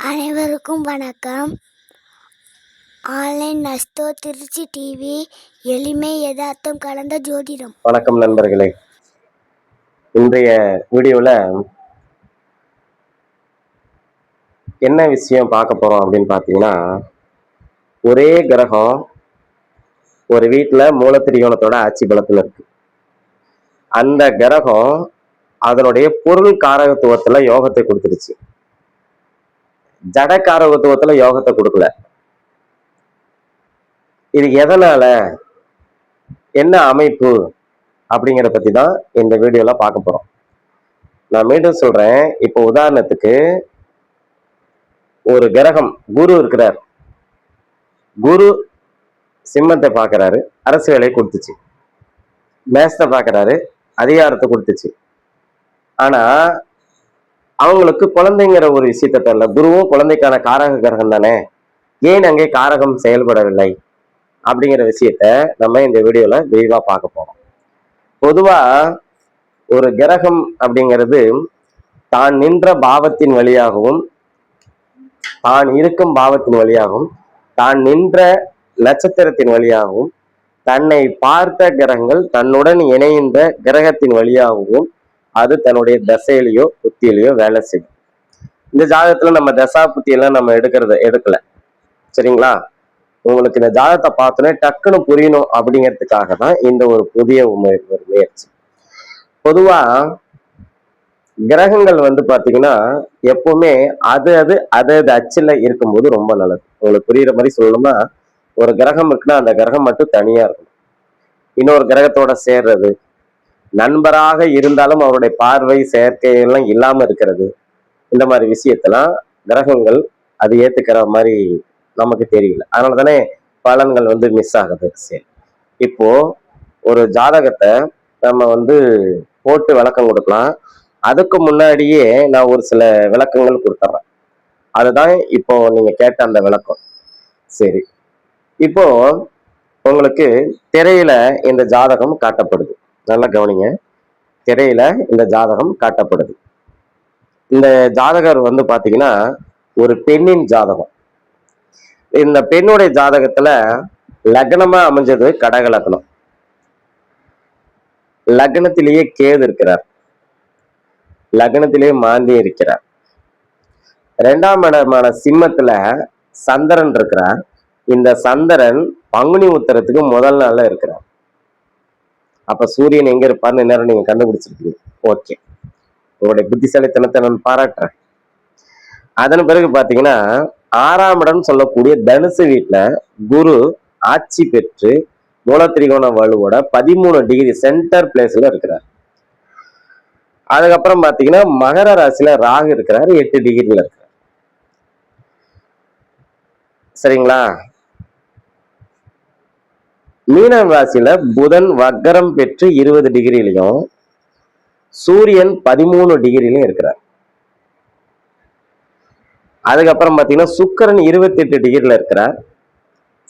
அனைவருக்கும் வணக்கம். Online நஸ்தோ Trichy TV, எளிமை யதார்த்தம் கலந்த ஜோதிடம். வணக்கம் நண்பர்களே. இன்றைய வீடியோவில் என்ன விஷயம் பார்க்க போறோம் அப்படின்னு பார்த்தீங்கன்னா, ஒரே கிரகம் ஒரு வீட்டில் மூலத்திரிகோணத்தோட ஆட்சி பலத்தில் இருக்கு. அந்த கிரகம் அதனுடைய பொருள் காரகத்துவத்துல யோகத்தை கொடுத்துருச்சு, ஜட காரகத்துவத்துல யோகத்தை கொடுக்கல. இது எதனால, என்ன அமைப்பு அப்படிங்கிறத பத்தி தான் இந்த வீடியோல பார்க்க போறோம். நான் மீண்டும் சொல்றேன். இப்போ உதாரணத்துக்கு ஒரு கிரகம் குரு இருக்கிறார். குரு சிம்மத்தை பார்க்கறாரு, அரசு வேலையை கொடுத்துச்சு. மேசத்தை பார்க்கறாரு, அதிகாரத்தை கொடுத்துச்சு. ஆனா அவங்களுக்கு குழந்தைங்கிற ஒரு விஷயத்த தெரியல. குருவும் குழந்தைக்கான காரக கிரகம் தானே, ஏன் அங்கே காரகம் செயல்படவில்லை அப்படிங்கிற விஷயத்த நம்ம இந்த வீடியோல விரிவா பார்க்க போறோம். பொதுவா ஒரு கிரகம் அப்படிங்கிறது தான் நின்ற பாவத்தின் வழியாகவும், தான் இருக்கும் பாவத்தின் வழியாகவும், தான் நின்ற நட்சத்திரத்தின் வழியாகவும், தன்னை பார்த்த கிரகங்கள் தன்னுடன் இணைந்த கிரகத்தின் வழியாகவும் அது தன்னுடைய தசையிலையோ புத்தியிலையோ வேலை செய்யும். இந்த ஜாதகத்துல நம்ம தசா புத்தியெல்லாம் நம்ம எடுக்கல, சரிங்களா? உங்களுக்கு இந்த ஜாதகத்தை பார்த்தோன்னே டக்குன்னு புரியணும் அப்படிங்கிறதுக்காக தான் இந்த ஒரு புதிய முயற்சி. பொதுவா கிரகங்கள் பாத்தீங்கன்னா எப்பவுமே அது அச்சுல இருக்கும்போது ரொம்ப நல்லது. உங்களுக்கு புரியுற மாதிரி சொல்லணும்னா, ஒரு கிரகம் இருக்குன்னா அந்த கிரகம் மட்டும் தனியா இருக்கும். இன்னொரு கிரகத்தோட சேர்றது, நண்பராக இருந்தாலும் அவருடைய பார்வை செயற்கை எல்லாம் இல்லாம இருக்கிறது, இந்த மாதிரி விஷயத்தெல்லாம் கிரகங்கள் அது ஏத்துக்கிற மாதிரி நமக்கு தெரியல. அதனால தானே பலன்கள் மிஸ் ஆகுது. சரி, இப்போ ஒரு ஜாதகத்தை நம்ம போட்டு விளக்கம் கொடுக்கலாம். அதுக்கு முன்னாடியே நான் ஒரு சில விளக்கங்கள் கொடுத்துட்றேன். அதுதான் இப்போ நீங்க கேட்ட அந்த விளக்கம். சரி, இப்போ உங்களுக்கு திரையில இந்த ஜாதகம் காட்டப்படுது. நல்லா கவனிங்க. திரையில இந்த ஜாதகம் காட்டப்படுது. இந்த ஜாதகர் பாத்தீங்கன்னா ஒரு பெண்ணின் ஜாதகம். இந்த பெண்ணுடைய ஜாதகத்துல லக்னமா அமைஞ்சது கடக லக்னம். லக்னத்திலேயே கேது இருக்கிறார், லக்னத்திலேயே மாந்தி இருக்கிறார். 2ஆம் இடமான சிம்மத்துல சந்திரன் இருக்கிறார். இந்த சந்திரன் பங்குனி உத்தரத்துக்கு முதல் நாள்ல இருக்கிறார். அப்ப சூரியன் எங்க இருப்பார்னு நேரம் நீங்க கண்டுபிடிச்சிருக்கீங்க. ஓகே, உங்களுடைய புத்திசாலித்தனத்தை நான் பாராட்டுறேன். அதன் பிறகு பாத்தீங்கன்னா 6ஆம் இடம் சொல்லக்கூடிய தனுசு வீட்டுல குரு ஆட்சி பெற்று மூலத்திரிகோண வலுவோட 13 டிகிரி சென்டர் பிளேஸ்ல இருக்கிறார். அதுக்கப்புறம் பாத்தீங்கன்னா மகர ராசியில ராகு இருக்கிறாரு, 8 டிகிரில இருக்கிறார். சரிங்களா? மீனம் ராசியில புதன் வக்கரம் பெற்று 20 டிகிரிலையும் சூரியன் 13 டிகிரிலையும் இருக்கிறார். அதுக்கப்புறம் பாத்தீங்கன்னா சுக்கிரன் 28 டிகிரில இருக்கிறார்.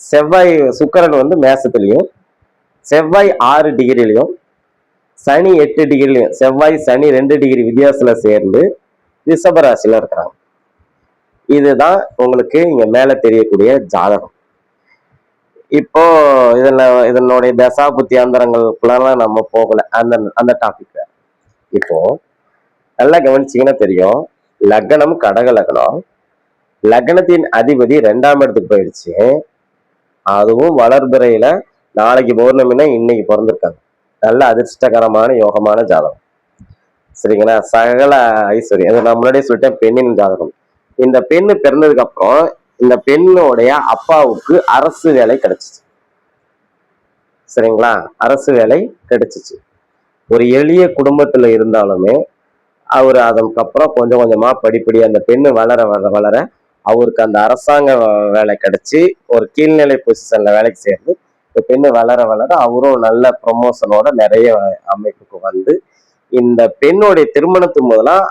செவ்வாய் சுக்கிரன் மேசத்திலையும், செவ்வாய் 6 டிகிரிலையும், சனி 8 டிகிரிலையும், செவ்வாய் சனி 2 டிகிரி வித்தியாசத்துல சேர்ந்து ரிஷபராசியில இருக்கிறாங்க. இதுதான் உங்களுக்கு இங்க மேல தெரியக்கூடிய ஜாதகம். இப்போ இதனுடைய தசா புத்தியாந்தரங்களுக்குலாம் நம்ம போகல, அந்த டாபிக். இப்போ நல்லா கவனிச்சீங்கன்னா தெரியும், லக்னம் கடக லக்னம். லக்னத்தின் அதிபதி 2ஆம் இடத்துக்கு போயிடுச்சு. அதுவும் வளர்பிறையில நாளைக்கு பௌர்ணமினா இன்னைக்கு பிறந்திருக்காங்க. நல்ல அதிர்ஷ்டகரமான யோகமான ஜாதகம். சரிங்களா? சகல ஐஸ்வர்யம். அதை நான் முன்னாடியே சொல்லிட்டேன், பெண்ணின் ஜாதகம். இந்த பெண்ணு பிறந்ததுக்கு அப்புறம் இந்த பெண்ணுடைய அப்பாவுக்கு அரசு வேலை கிடைச்சிச்சு. சரிங்களா? அரசு வேலை கிடைச்சிச்சு. ஒரு எளிய குடும்பத்துல இருந்தாலுமே அவர் அதுக்கப்புறம் கொஞ்சம் கொஞ்சமா படிப்படி அந்த பெண்ணு வளர வளர அவருக்கு அந்த அரசாங்க வேலை கிடைச்சி ஒரு கீழ்நிலை பொசிஷன்ல வேலைக்கு சேர்ந்து இந்த பெண்ணு வளர வளர அவரும் நல்ல ப்ரொமோஷனோட நிறைய அமைப்புக்கு இந்த பெண்ணுடைய திருமணத்துக்கு முதலாம்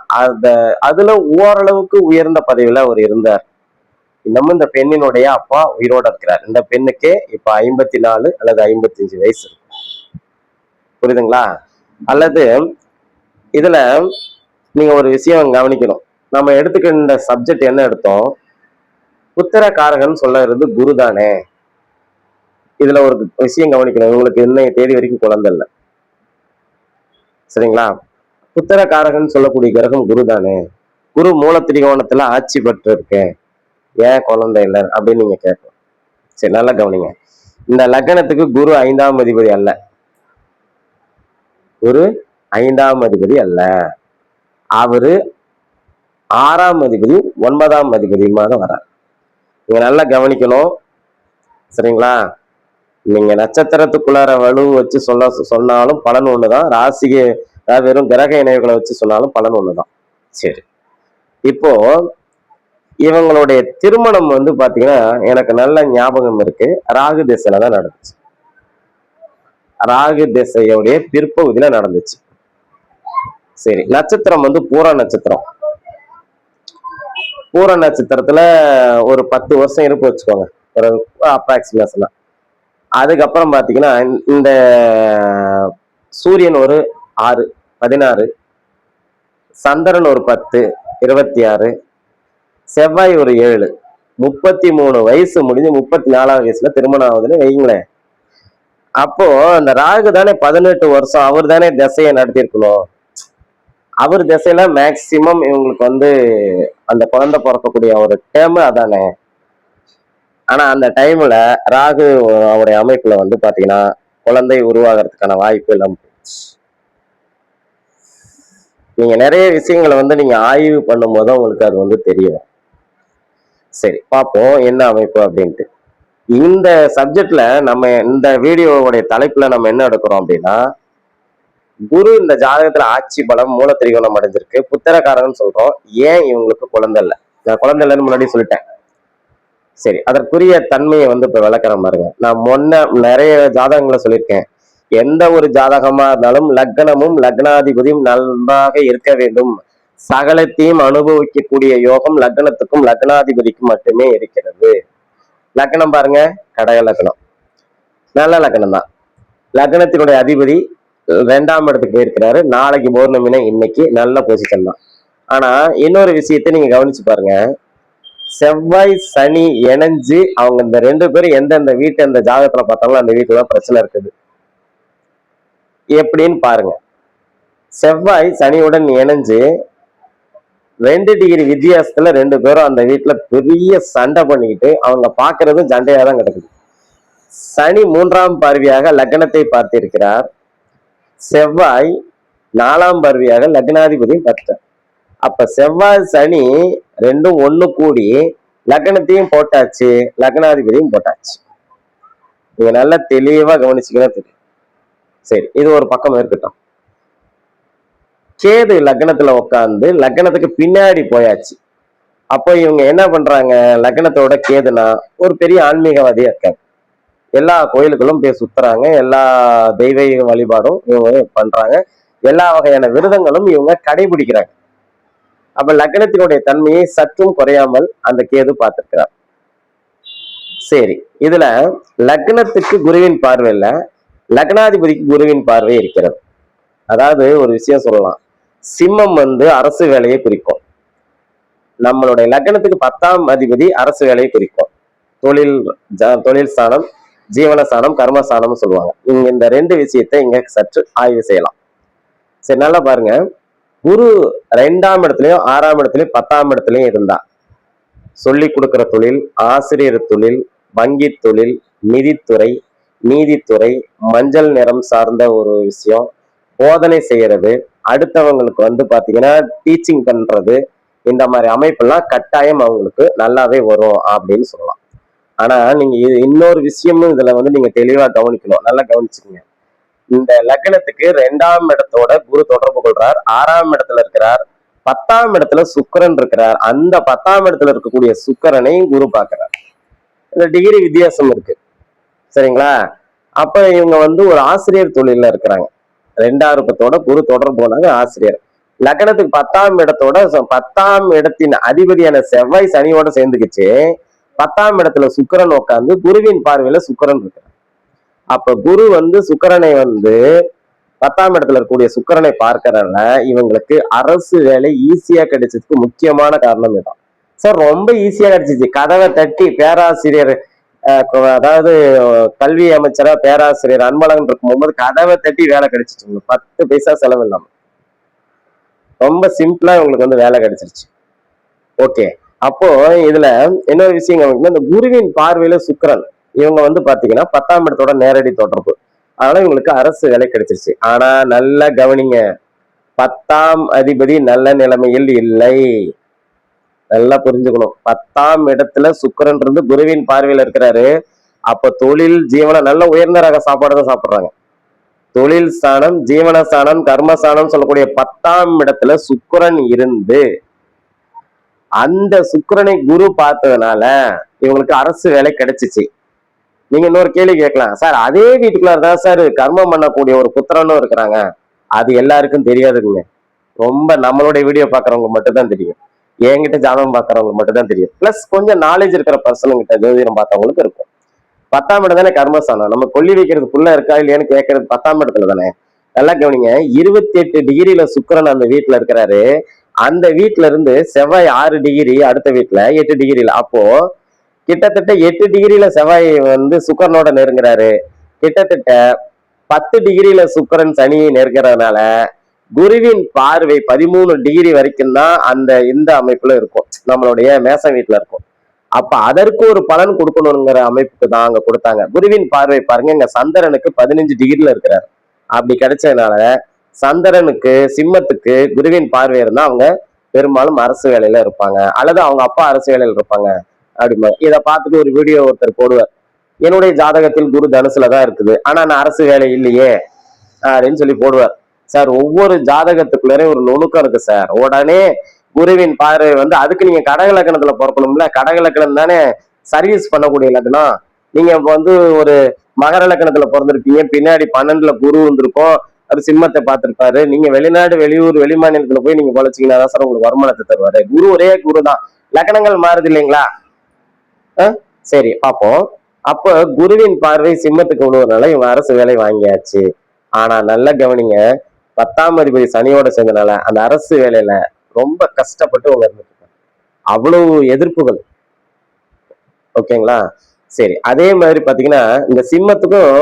அதுல ஓரளவுக்கு உயர்ந்த பதவியில அவர் இருந்தார். இன்னமும் இந்த பெண்ணினுடைய அப்பா உயிரோட இருக்கிறார். இந்த பெண்ணுக்கே இப்ப 54 அல்லது 55 வயசு இருக்கு. புரியுதுங்களா? அல்லது இதுல நீங்க ஒரு விஷயம் கவனிக்கணும். நம்ம எடுத்துக்கின்ற சப்ஜெக்ட் என்ன எடுத்தோம்? புத்திரகாரகன் சொல்றது குரு தானே. இதுல ஒரு விஷயம் கவனிக்கணும், உங்களுக்கு இன்னைய தேதி வரைக்கும் குழந்தை இல்லை, சரிங்களா? புத்திரகாரகன் சொல்லக்கூடிய கிரகம் குரு தானே. குரு மூல திரிகோணத்துல ஆட்சி பெற்று இருக்கேன், ஏன் குழந்தை இல்லை அப்படின்னு நீங்க கேட்கணும். சரி, நல்லா கவனிங்க. இந்த லக்னத்துக்கு குரு 5ஆம் அதிபதி அல்ல. குரு 5ஆம் அதிபதி அல்ல. அவரு 6ஆம் அதிபதி 9ஆம் அதிபதியுமாக வரார். நீங்க நல்லா கவனிக்கணும், சரிங்களா? நீங்க நட்சத்திரத்துக்குள்ளார வலு வச்சு சொன்னாலும் பலன் ஒண்ணுதான், ராசிக்கு அதாவது வெறும் கிரக இணைவுகளை வச்சு சொன்னாலும் பலன் ஒண்ணுதான். சரி, இப்போ இவங்களுடைய திருமணம் பாத்தீங்கன்னா எனக்கு நல்ல ஞாபகம் இருக்கு, ராகு திசையில தான் நடந்துச்சு. ராகு திசையோடைய பிற்பகுதியில நடந்துச்சு. சரி, நட்சத்திரம் பூர நட்சத்திரம். பூர நட்சத்திரத்துல ஒரு 10 வருஷம் இருப்பு வச்சுக்கோங்க, ஒரு அப்ராக்சிமேஷனா. அதுக்கப்புறம் பாத்தீங்கன்னா இந்த சூரியன் ஒரு 6 16, சந்திரன் ஒரு 10 26, செவ்வாய் ஒரு 7, 33 வயசு முடிஞ்சு 34ஆவது வயசுல திருமணம் ஆகுதுன்னு வைங்களேன். அப்போ அந்த ராகு தானே 18 வருஷம் அவர் தானே திசையை நடத்திருக்கணும். அவர் திசையில மேக்சிமம் இவங்களுக்கு அந்த குழந்தை பிறக்கக்கூடிய ஒரு டேம் அதானே. ஆனா அந்த டைம்ல ராகு அவருடைய அமைப்புல பாத்தீங்கன்னா குழந்தை உருவாகிறதுக்கான வாய்ப்பு எல்லாம் போச்சு. நீங்க நிறைய விஷயங்களை நீங்க ஆய்வு பண்ணும்போது உங்களுக்கு அது தெரியும். சரி, பார்ப்போம் என்ன அமைப்பு அப்படின்ட்டு. இந்த சப்ஜெக்ட்ல நம்ம இந்த வீடியோவுடைய தலைப்புல நம்ம என்ன எடுக்கிறோம் அப்படின்னா, குரு இந்த ஜாதகத்துல ஆட்சி பலம் மூல திரிகோணம் அடைஞ்சிருக்கு, புத்திரக்காரன் சொல்றோம். ஏன் இவங்களுக்கு குழந்தை இல்லை? நான் குழந்தை இல்லைன்னு முன்னாடி சொல்லிட்டேன். சரி, அதற்குரிய தன்மையை இப்ப விளக்குற பாருங்க. நான் நிறைய ஜாதகங்களை சொல்லியிருக்கேன். எந்த ஒரு ஜாதகமா இருந்தாலும் லக்னமும் லக்னாதிபதியும் நன்றாக இருக்க வேண்டும். சகலத்தையும் அனுபவிக்கக்கூடிய யோகம் லக்னத்துக்கும் லக்னாதிபதிக்கும் மட்டுமே இருக்கிறது. லக்னம் பாருங்க, கடக லக்னம், நல்ல லக்னம் தான். லக்னத்தினுடைய அதிபதி 2ஆம் இடத்துக்கு போயிருக்கிறாரு. நாளைக்கு பௌர்ணமினா இன்னைக்கு நல்ல பொசிஷன் தான். ஆனா இன்னொரு விஷயத்தை நீங்க கவனிச்சு பாருங்க, செவ்வாய் சனி இணைஞ்சு அவங்க இந்த 2 பேரும் எந்தெந்த வீட்டு அந்த ஜாதகத்துல பார்த்தாலும் அந்த வீட்டுல தான் பிரச்சனை இருக்குது. எப்படின்னு பாருங்க. செவ்வாய் சனியுடன் இணைஞ்சு 2 டிகிரி வித்தியாசத்துல 2 பேரும் அந்த வீட்டுல பெரிய சண்டை பண்ணிக்கிட்டு அவங்க பாக்குறதும் சண்டையா தான் கிடக்குது. சனி 3ஆம் பார்வையாக லக்னத்தை பார்த்திருக்கிறார், செவ்வாய் 4ஆம் பார்வையாக லக்னாதிபதியும் பார்த்தார். அப்ப செவ்வாய் சனி ரெண்டும் ஒண்ணு கூடி லக்னத்தையும் போட்டாச்சு, லக்னாதிபதியும் போட்டாச்சு. நீங்க நல்லா தெளிவா கவனிச்சுக்கிட்டா தெரியும். சரி, இது ஒரு பக்கம் இருக்கட்டும். கேது லக்னத்துல உட்காந்து லக்னத்துக்கு பின்னாடி போயாச்சு. அப்போ இவங்க என்ன பண்றாங்க? லக்னத்தோட கேதுனா ஒரு பெரிய ஆன்மீகவாதியா இருக்காங்க. எல்லா கோயிலுகளும் போய் சுத்துறாங்க, எல்லா தெய்வ வழிபாடும் இவங்க பண்றாங்க, எல்லா வகையான விரதங்களும் இவங்க கடைபிடிக்கிறாங்க. அப்ப லக்னத்தினுடைய தன்மையை சற்றும் குறையாமல் அந்த கேது பார்த்திருக்கிறார். சரி, இதுல லக்னத்துக்கு குருவின் பார்வை இல்ல, லக்னாதிபதிக்கு குருவின் பார்வை இருக்கிறது. அதாவது ஒரு விஷயம் சொல்லலாம், சிம்மம் அரசு வேலையை குறிக்கும். நம்மளுடைய லக்னத்துக்கு 10ஆம் அதிபதி அரசு வேலையை குறிக்கும். தொழில் ஸ்தானம், ஜீவனஸ்தானம், கர்மஸ்தானம் சொல்லுவாங்க. இங்க இந்த 2 விஷயத்தை இங்க சற்று ஆய்வு செய்யலாம். சரி, நல்லா பாருங்க. குரு 2ஆம் இடத்துலயும் 6ஆம் இடத்துலயும் 10ஆம் இடத்துலயும் இருந்தா சொல்லி கொடுக்கிற தொழில், ஆசிரியர் தொழில், வங்கி தொழில், நிதித்துறை, நீதித்துறை, மஞ்சள் நிறம் சார்ந்த ஒரு விஷயம், போதனை செய்யறது, அடுத்தவங்களுக்கு பாத்தீங்கன்னா டீச்சிங் பண்றது, இந்த மாதிரி அமைப்பெல்லாம் கட்டாயம் அவங்களுக்கு நல்லாவே வரும் அப்படின்னு சொல்லலாம். ஆனா நீங்க இன்னொரு விஷயமும் இதுல நீங்க தெளிவா கவனிக்கணும், நல்லா கவனிச்சுக்கங்க. இந்த லக்னத்துக்கு 2ஆம் இடத்தோட குரு தொடர்பு கொள்றார், 6ஆம் இடத்துல இருக்கிறார், 10ஆம் இடத்துல சுக்கிரன் இருக்கிறார். அந்த 10ஆம் இடத்துல இருக்கக்கூடிய சுக்கிரனை குரு பார்க்கிறார். இந்த டிகிரி வித்தியாசம் இருக்கு, சரிங்களா? அப்ப இவங்க ஒரு ஆசிரியர் தொழில இருக்கிறாங்க. 2ஆம் இடத்தோட குரு தொடர்பு போனாங்க, ஆசிரியர். லக்னத்துக்கு 10ஆம் இடத்தோட 10ஆம் இடத்தின் அதிபதியான செவ்வாய் சனியோட சேர்ந்துக்குச்சு. 10ஆம் இடத்துல சுக்கிரன் உட்காந்து குருவின் பார்வையில சுக்கிரன் இருக்கிறார். அப்ப குரு சுக்கிரனை 10ஆம் இடத்துல இருக்கக்கூடிய சுக்கிரனை பார்க்கறதுனால இவங்களுக்கு அரசு வேலை ஈஸியா கிடைச்சதுக்கு முக்கியமான காரணம் இதான். சார் ரொம்ப ஈஸியா கிடைச்சிச்சு, கதவை தட்டி பேராசிரியர் அதாவது கல்வி அமைச்சரா பேராசிரியர் அன்பழகன் இருக்கும்போது கதவை தட்டி வேலை கிடைச்சிச்சு, 10 பைசா செலவு இல்லாம ரொம்ப சிம்பிளா இவங்களுக்கு வந்து வேலை கிடைச்சிருச்சு. ஓகே, அப்போ இதுல இன்னொரு விஷயம் கவனிக்கணும், இந்த குருவின் பார்வையில சுக்கிரன் இவங்க வந்து பாத்தீங்கன்னா 10ஆம் இடத்தோட நேரடி தொடர்பு, அதனால இவங்களுக்கு அரசு வேலை கிடைச்சிருச்சு. ஆனா நல்லா கவனிங்க, 10ஆம் அதிபதி நல்ல நிலைமையில் இல்லை. நல்லா புரிஞ்சுக்கணும், 10ஆம் இடத்துல சுக்கிரன் இருந்து குருவின் பார்வையில இருக்கிறாரு. அப்ப தொழில் ஜீவன நல்ல உயர்ந்த ரக சாப்பாடு தான் சாப்பிடுறாங்க. தொழில் ஸ்தானம், ஜீவன ஸ்தானம், கர்மஸ்தானம் சொல்லக்கூடிய 10ஆம் இடத்துல சுக்கிரன் இருந்து அந்த சுக்கிரனை குரு பார்த்ததுனால இவங்களுக்கு அரசு வேலை கிடைச்சிச்சு. நீங்க இன்னொரு கேள்வி கேட்கலாம், சார் அதே வீட்டுக்குள்ள தான் சார் கர்மம் பண்ணக்கூடிய ஒரு புத்திரனும் இருக்கிறாங்க, அது எல்லாருக்கும் தெரியாதுங்க. ரொம்ப நம்மளுடைய வீடியோ பாக்குறவங்க மட்டும் தான் தெரியும், என்கிட்ட ஜாதகம் பாக்குறவங்களுக்கு மட்டும் தான் தெரியும். பிளஸ் கொஞ்சம் நாலேஜ் இருக்கிற பர்சனுங்கிட்ட ஜோதிடம் பார்த்தவங்களுக்கு இருக்கும். 10ஆம் இடம் தானே கர்மஸ்தானம், நம்ம கொல்லி வைக்கிறதுக்குள்ள இருக்கா இல்லையான்னு கேட்கறது 10ஆம் இடத்துல தானே. நல்லா கவனிங்க, 28 டிகிரியில சுக்கிரன் அந்த வீட்டுல இருக்கிறாரு. அந்த வீட்டுல இருந்து செவ்வாய் 6 டிகிரி, அடுத்த வீட்டுல 8 டிகிரியில. அப்போ கிட்டத்தட்ட 8 டிகிரியில செவ்வாய் வந்து சுக்கிரனோட நெருங்குறாரு. கிட்டத்தட்ட 10 டிகிரியில சுக்கிரன் சனியை நெருங்கிறதுனால குருவின் பார்வை 13 டிகிரி வரைக்கும் தான் அந்த இந்த அமைப்புல இருக்கும், நம்மளுடைய மேச வீட்டுல இருக்கும். அப்ப அதற்கு ஒரு பலன் கொடுக்கணுங்கிற அமைப்புக்கு தான் அங்க கொடுத்தாங்க. குருவின் பார்வை பாருங்க, இங்க சந்திரனுக்கு 15 டிகிரில இருக்கிறார். அப்படி கிடைச்சதுனால சந்திரனுக்கு சிம்மத்துக்கு குருவின் பார்வை இருந்தா அவங்க பெரும்பாலும் அரசு வேலையில இருப்பாங்க, அல்லது அவங்க அப்பா அரசு வேலையில இருப்பாங்க அப்படிமா. இதை பார்த்துட்டு ஒரு வீடியோ ஒருத்தர் போடுவார், என்னுடைய ஜாதகத்தில் குரு தனுசுல தான் இருக்குது ஆனா நான் அரசு வேலை இல்லையே அப்படின்னு சொல்லி போடுவார். சார் ஒவ்வொரு ஜாதகத்துக்குள்ளே ஒரு நுணுக்கம் இருக்கு சார். உடனே குருவின் பார்வை வந்து அதுக்கு நீங்க கடக லக்னத்துல பிறக்கணும்ல, கடக லக்னம் தானே சர்வீஸ் பண்ணக்கூடிய லக்னம். நீங்க வந்து ஒரு மகர லக்னத்துல பிறந்திருப்பீங்க, பின்னாடி 12ல குரு வந்திருக்கும், அது சிம்மத்தை பார்த்திருப்பாரு. நீங்க வெளிநாடு வெளியூர் வெளி மாநிலத்துல போய் நீங்க பொழைச்சிங்கன்னா தான் சார் உங்களுக்கு வருமானத்தை தருவாரு. குரு ஒரே குரு தான், லக்னங்கள் மாறுது இல்லைங்களா? சரி பார்ப்போம். அப்ப குருவின் பார்வை சிம்மத்துக்கு விழுவதுனால இவங்க அரசு வேலை வாங்கியாச்சு. ஆனா நல்ல கவனிங்க, 10ஆம் அதிபதி சனியோட சேர்ந்தனால அந்த அரசு வேலையில ரொம்ப கஷ்டப்பட்டு அவங்க இருந்துட்டு அவ்வளவு எதிர்ப்புகள். ஓகேங்களா? சரி, அதே மாதிரி பாத்தீங்கன்னா இந்த சிம்மத்துக்கும்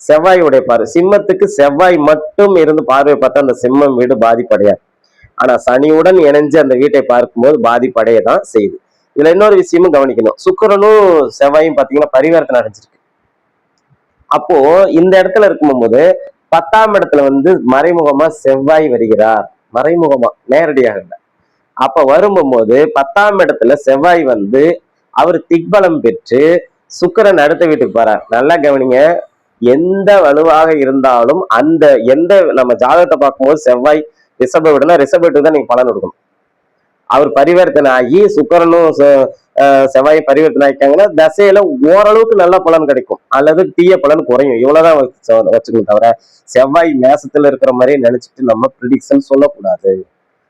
செவ்வாய் உடைப்பாரு. சிம்மத்துக்கு செவ்வாய் மட்டும் இருந்து பார்வை பார்த்தா அந்த சிம்மம் வீடு பாதிப்படையாது. ஆனா சனியுடன் இணைஞ்சு அந்த வீட்டை பார்க்கும்போது பாதிப்படைய தான் செய்யுது. இதுல இன்னொரு விஷயமும் கவனிக்கணும், சுக்கிரனும் செவ்வாயும் பாத்தீங்கன்னா பரிவர்த்தனை அடைஞ்சிருக்கு. அப்போ இந்த இடத்துல இருக்கும்போது 10ஆம் இடத்துல வந்து மறைமுகமா செவ்வாய் வருகிறார், மறைமுகமா, நேரடியாக இல்லை. அப்ப வரும்போது 10ஆம் இடத்துல செவ்வாய் வந்து அவர் திக்பலம் பெற்று சுக்கிரன் அடுத்த வீட்டுக்கு போறார். நல்லா கவனிங்க, எந்த வலுவாக இருந்தாலும் அந்த எந்த நம்ம ஜாதகத்தை பார்க்கும்போது செவ்வாய் ரிஷப வீடுனா ரிஷப வீட்டுக்கு தான் நீங்க பலன் கொடுக்கணும். அவர் பரிவர்த்தனை ஆகி சுக்கிரனும் செவ்வாய் பரிவர்த்தனை ஆகிட்டாங்கன்னா தசையில ஓரளவுக்கு நல்ல பலன் கிடைக்கும், அல்லது தீய பலன் குறையும். இவ்வளவுதான் வச்சுக்கணும். தவிர செவ்வாய் மேசத்துல இருக்கிற மாதிரி நினைச்சிட்டு நம்ம ப்ரிடிக்ஷன் சொல்லக்கூடாது,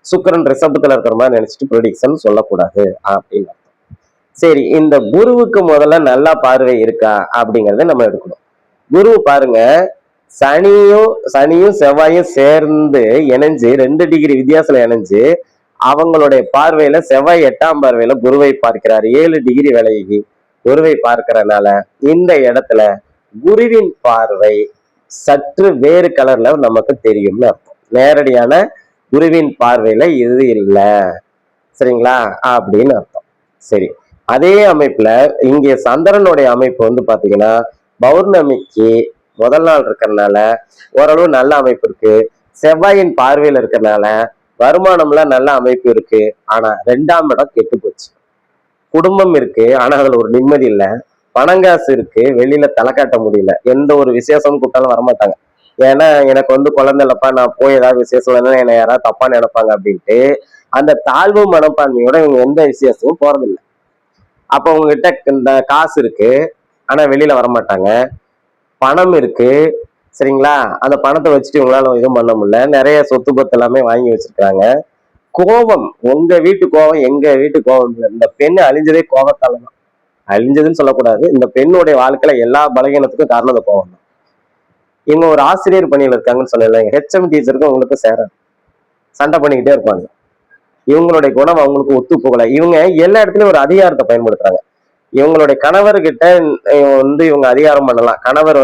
சுக்கிரன் ரிஷபத்துல இருக்கிற மாதிரி நினைச்சிட்டு ப்ரிடிக்ஷன் சொல்லக்கூடாது அப்படின்னு. சரி, இந்த குருவுக்கு முதல்ல நல்லா பார்வை இருக்கா அப்படிங்கறத நம்ம எடுக்கணும். குரு பாருங்க, சனியும் செவ்வாயும் சேர்ந்து இணைஞ்சு 2 டிகிரி வித்தியாசத்துல இணைஞ்சு அவங்களுடைய பார்வையில செவ்வாய் 8ஆம் பார்வையில குருவை பார்க்கிறார். 7 டிகிரி விலகி குருவை பார்க்கிறதுனால இந்த இடத்துல குருவின் பார்வை சற்று வேறு கலர்ல நமக்கு தெரியும்னு அர்த்தம். நேரடியான குருவின் பார்வையில இது இல்லை, சரிங்களா அப்படின்னு அர்த்தம். சரி, அதே அமைப்புல இங்கே சந்திரனுடைய அமைப்பு வந்து பாத்தீங்கன்னா பௌர்ணமிக்கு முதல் நாள் இருக்கிறதுனால ஓரளவு நல்ல அமைப்பு இருக்கு. செவ்வாயின் பார்வையில இருக்கிறதுனால வருமானம்ல நல்ல அமைப்பு இருக்கு. ஆனா 2ஆம் இடம் கெட்டு போச்சு. குடும்பம் இருக்கு, ஆனா அதுல ஒரு நிம்மதி இல்லை. பணங்காசு இருக்கு, வெளியில தலை காட்ட முடியல. எந்த ஒரு விசேஷமும் கூட்டாலும் வரமாட்டாங்க. ஏன்னா எனக்கு வந்து குழந்தை இல்லப்பா, நான் போய் ஏதாவது விசேஷம் என்னை யாராவது தப்பா நினைப்பாங்க அப்படின்ட்டு அந்த தாழ்வு மனப்பான்மையோட இவங்க எந்த விசேஷமும் போறதில்லை. அப்ப உங்ககிட்ட இந்த காசு இருக்கு, ஆனா வெளியில வரமாட்டாங்க. பணம் இருக்கு, சரிங்களா, அந்த பணத்தை வச்சுட்டு இவங்களால எதுவும் பண்ண முடியல. நிறைய சொத்து பத்து எல்லாமே வாங்கி வச்சிருக்காங்க. கோபம், உங்க வீட்டு கோபம் எங்க வீட்டு கோபம். இந்த பெண் அழிஞ்சதே கோபத்தால தான். அழிஞ்சதுன்னு சொல்லக்கூடாது, இந்த பெண்ணுடைய வாழ்க்கையில எல்லா பலகீனத்துக்கும் காரணம் அந்த கோபம் தான். இவங்க ஒரு ஆசிரியர் பணியில இருக்காங்கன்னு சொன்னேன்ல, ஹெச்எம் டீச்சருக்கு உங்களுக்கு சேராது, சண்டை பண்ணிக்கிட்டே இருப்பாங்க. இவங்களுடைய குணம் அவங்களுக்கு ஒத்து போகல. இவங்க எல்லா இடத்துலயும் ஒரு அதிகாரத்தை பயன்படுத்துறாங்க. இவங்களுடைய கணவர்கிட்ட இவங்க அதிகாரம் பண்ணலாம். கணவர்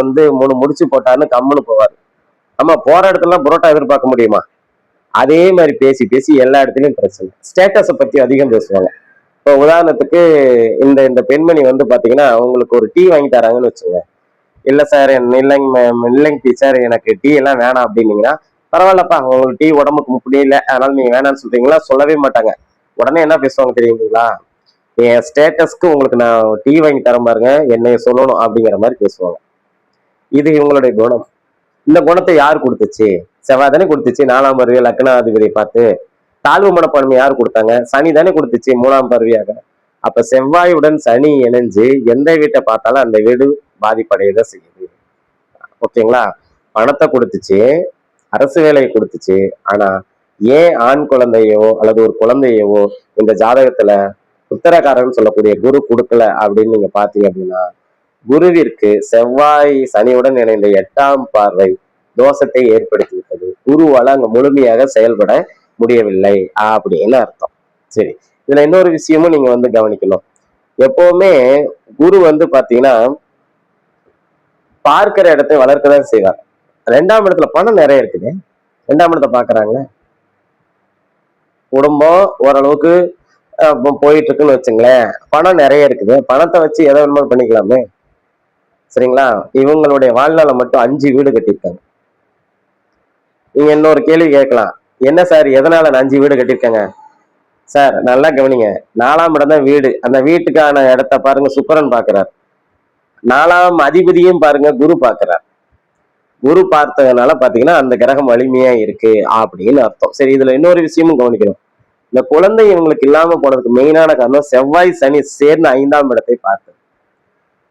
முடிச்சு போட்டாருன்னு கம்முன்னு போவாரு. ஆமா, போற இடத்துல புரோட்டா எதிர்பார்க்க முடியுமா? அதே மாதிரி பேசி பேசி எல்லா இடத்துலயும் பிரச்சனை. ஸ்டேட்டஸை பத்தி அதிகம் பேசுவாங்க. இப்போ உதாரணத்துக்கு இந்த இந்த பெண்மணி பாத்தீங்கன்னா உங்களுக்கு ஒரு டீ வாங்கி தராங்கன்னு வச்சுங்க. இல்ல சார், இல்லைங்க மேம், இல்லைங்க டீச்சர், எனக்கு டீ எல்லாம் வேணாம் அப்படின்னீங்கன்னா, பரவாயில்லப்பா, உங்களுக்கு டீ உடம்புக்கு முடியல அதனால நீங்க வேணாம்னு சொல்றீங்களா? சொல்லவே மாட்டாங்க. உடனே என்ன பேசுவாங்க தெரியுங்களா? என் ஸ்டேட்டஸ்க்கு உங்களுக்கு நான் டீ வாங்கி தரேன் பாருங்க, என்னைய சொல்லணும் அப்படிங்கிற மாதிரி பேசுவாங்க. இது இவங்களுடைய குணம். இந்த குணத்தை யார் கொடுத்துச்சு? செவ்வாய் தானே கொடுத்துச்சு 4ஆம் பருவிய லக்னாதிபதியை பார்த்து. தாழ்வு மனப்பான்மை யார் கொடுத்தாங்க? சனி தானே கொடுத்துச்சு 3ஆம் பருவியாக. அப்ப செவ்வாயுடன் சனி இணைஞ்சு எந்த வீட்டை பார்த்தாலும் அந்த வீடு பாதிப்படையதான் செய்யுது. ஓகேங்களா? பணத்தை கொடுத்துச்சு, அரசு வேலையை கொடுத்துச்சு. ஆனா ஏன் ஆண் குழந்தையோ அல்லது ஒரு குழந்தையவோ இந்த ஜாதகத்துல உத்தரகாரன் சொல்லக்கூடிய குரு கொடுக்கல அப்படின்னு நீங்க பாத்தீங்க அப்படின்னா, குருவிற்கு செவ்வாய் சனியுடன் இணைந்த 8ஆம் பார்வை தோஷத்தை ஏற்படுத்தி விட்டது. குருவால அங்க முழுமையாக செயல்பட முடியவில்லை அப்படின்னு அர்த்தம். சரி, இதுல இன்னொரு விஷயமும் நீங்க கவனிக்கணும். எப்பவுமே குரு பாத்தீங்கன்னா பார்க்கிற இடத்தை வளர்க்கதான் செய்வார். 2ஆம் இடத்துல பணம் நிறைய இருக்குது. 2ஆம் இடத்தை பாக்குறாங்க. குடும்பம் ஓரளவுக்கு போயிட்டு இருக்குன்னு வச்சுங்களேன். பணம் நிறைய இருக்குது. பணத்தை வச்சு எதை வேணுமோ பண்ணிக்கலாமே. சரிங்களா? இவங்களுடைய வாழ்நாள மட்டும் 5 வீடு கட்டியிருக்காங்க. நீங்க இன்னொரு கேள்வி கேட்கலாம், என்ன சார் எதனால நான் 5 வீடு கட்டியிருக்கேங்க? சார் நல்லா கவனிங்க. 4ஆம் இடம் தான் வீடு. அந்த வீட்டுக்கான இடத்த பாருங்க, சுக்கிரன் பாக்குறார். 4ஆம் அதிபதியும் பாருங்க, குரு பாக்குறார். குரு பார்த்ததுனால பாத்தீங்கன்னா அந்த கிரகம் வலிமையா இருக்கு அப்படின்னு அர்த்தம். சரி, இதுல இன்னொரு விஷயமும் கவனிக்கணும். இந்த குழந்தை இவங்களுக்கு இல்லாம போனதுக்கு மெயினான காரணம் செவ்வாய் சனி சேர்ந்து 5ஆம் இடத்தை பார்த்தது.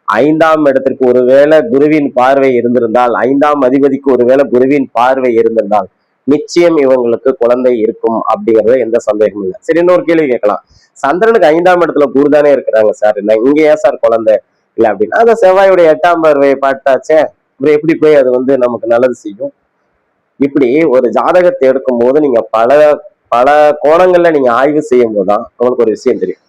5ஆம் இடத்திற்கு ஒருவேளை குருவின் பார்வை இருந்திருந்தால், 5ஆம் அதிபதிக்கு ஒருவேளை குருவின் பார்வை இருந்திருந்தால் நிச்சயம் இவங்களுக்கு குழந்தை இருக்கும் அப்படிங்கறது எந்த சந்தேகமும் இல்லை. சரி, இன்னொரு கேள்வி கேட்கலாம். சந்திரனுக்கு 5ஆம் இடத்துல குரு தானே இருக்கிறாங்க சார், இங்க ஏன் சார் குழந்தை இல்லை அப்படின்னா, அந்த செவ்வாயுடைய 8ஆம் பார்வையை பார்த்தாச்சே, அப்புறம் எப்படி போய் அது நமக்கு நல்லது செய்யும்? இப்படி ஒரு ஜாதகத்தை எடுக்கும் போது நீங்க பல பல கோணங்கள்ல நீங்க ஆய்வு செய்யும் போதுதான் உங்களுக்கு ஒரு விஷயம் தெரியும்.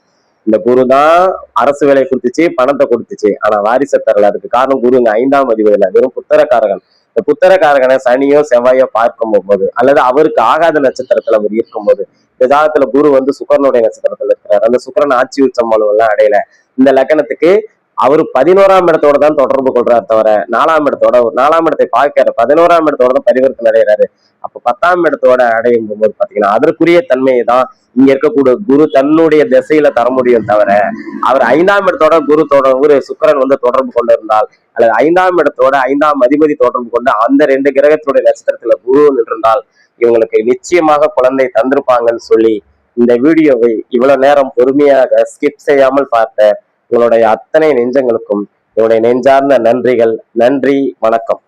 இந்த குரு தான் அரசு வேலையை கொடுத்துச்சு, பணத்தை கொடுத்துச்சு, ஆனா வாரிசை தரல. அதுக்கு காரணம் குருங்க 5ஆம் அதிபதியில வெறும் புத்தரக்காரகன். இந்த புத்தரக்காரகனை சனியோ செவ்வாயோ பார்க்கும் போது அல்லது அவருக்கு ஆகாத நட்சத்திரத்துல அவர் இருக்கும்போது, இந்த ஜாதகத்துல குரு சுக்கரனுடைய நட்சத்திரத்துல இருக்கிறார். அந்த சுக்கரன் ஆட்சி உச்சம் எல்லாம் அடையல. இந்த லக்னத்துக்கு அவரு 11ஆம் இடத்தோட தான் தொடர்பு கொள்றாரு தவிர 4ஆம் இடத்தை பார்க்கிற 11ஆம் இடத்தோட தான் பரிவர்த்தனை அடைகிறாரு. அப்ப 10ஆம் இடத்தோட அடையும் போது பாத்தீங்கன்னா அதற்குரிய தன்மையை தான் இங்க இருக்கக்கூடிய குரு தன்னுடைய திசையில தர முடியும் தவிர, அவர் 5ஆம் இடத்தோட குரு சுக்கிரன் தொடர்பு கொண்டு இருந்தால், அல்லது 5ஆம் இடத்தோட 5ஆம் அதிபதி தொடர்பு கொண்டு அந்த 2 கிரகத்துடைய நட்சத்திரத்துல குரு நின்றிருந்தால் இவங்களுக்கு நிச்சயமாக குழந்தை தந்திருப்பாங்கன்னு சொல்லி இந்த வீடியோவை இவ்வளவு நேரம் பொறுமையாக ஸ்கிப் செய்யாமல் பார்த்த உங்களுடைய அத்தனை நெஞ்சங்களுக்கும் என்னுடைய நெஞ்சார்ந்த நன்றிகள். நன்றி, வணக்கம்.